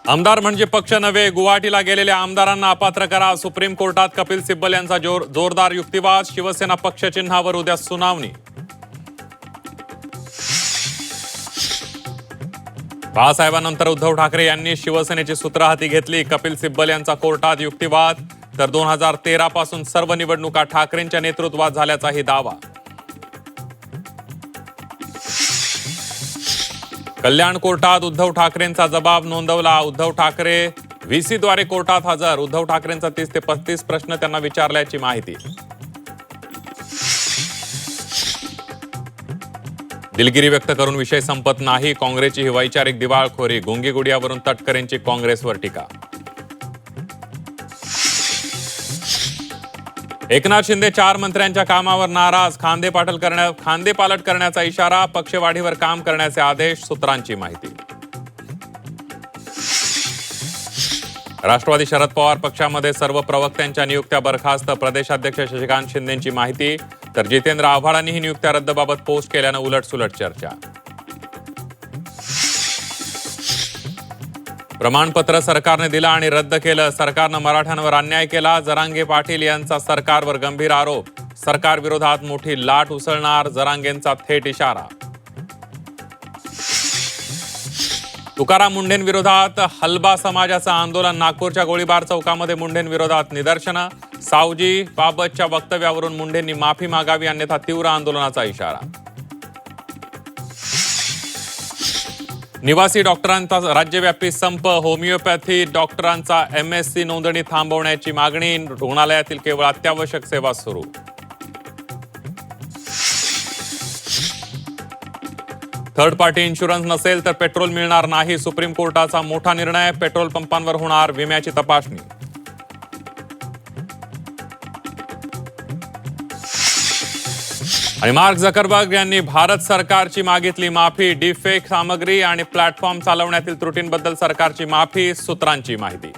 आमदार म्हणजे पक्ष नव्हे, गुवाहाटीला गेलेल्या आमदारांना अपात्र करा. सुप्रीम कोर्टात कपिल सिब्बल यांचा जोरदार युक्तिवाद. शिवसेना पक्ष चिन्हावर उद्या सुनावणी. बाळासाहेबांनंतर उद्धव ठाकरे यांनी शिवसेनेची सूत्र हाती घेतली. कपिल सिब्बल यांचा कोर्टात युक्तिवाद. तर 2013 पासून सर्व निवडणुका ठाकरेंच्या नेतृत्वात झाल्याचाही दावा. कल्याण कोर्टात उद्धव ठाकरेंचा जबाब नोंदवला. उद्धव ठाकरे व्हीसीद्वारे कोर्टात हजर. उद्धव ठाकरेंचा 30 ते 35 प्रश्न त्यांना विचारल्याची माहिती. दिलगिरी व्यक्त करून विषय संपत नाही. काँग्रेसची ही वैचारिक दिवाळखोरी. गुंगीगुडियावरून तटकरेंची काँग्रेसवर टीका. एकनाथ शिंदे 4 मंत्र्यांच्या कामावर नाराज. खांदेपालट करण्याचा इशारा. पक्षवाढीवर काम करण्याचे आदेश. सूत्रांची माहिती. राष्ट्रवादी शरद पवार पक्षामध्ये सर्व प्रवक्त्यांच्या नियुक्त्या बरखास्त. प्रदेशाध्यक्ष शशिकांत शिंदेंची माहिती. तर जितेंद्र आव्हाडांनी ही नियुक्त्या रद्दबाबत पोस्ट केल्यानं उलटसुलट चर्चा. प्रमाणपत्र सरकारने दिलं आणि रद्द केलं. सरकारनं मराठ्यांवर अन्याय केला. जरांगे पाटील यांचा सरकारवर गंभीर आरोप. सरकार विरोधात मोठी लाट उसळणार. जरांगेंचा थेट इशारा. तुकाराम मुंढेंविरोधात हलबा समाजाचं आंदोलन. नागपूरच्या गोळीबार चौकामध्ये मुंढेंविरोधात निदर्शनं. सावजी बाबतच्या वक्तव्यावरून मुंढेंनी माफी मागावी, अन्यथा तीव्र आंदोलनाचा इशारा. निवासी डॉक्टरांचा राज्यव्यापी संप. होमिओपॅथी डॉक्टरांचा MSc नोंदणी थांबवण्याची मागणी. रुग्णालयातील केवळ अत्यावश्यक सेवा सुरू. थर्ड पार्टी इन्शुरन्स नसेल तर पेट्रोल मिळणार नाही. सुप्रीम कोर्टाचा मोठा निर्णय. पेट्रोल पंपांवर होणार विम्याची तपासणी. आणि मार्क झकरबर्ग यांनी भारत सरकारची मागितली माफी. डीफेक सामग्री आणि प्लॅटफॉर्म चालवण्यातील त्रुटींबद्दल सरकारची माफी. सूत्रांची माहिती.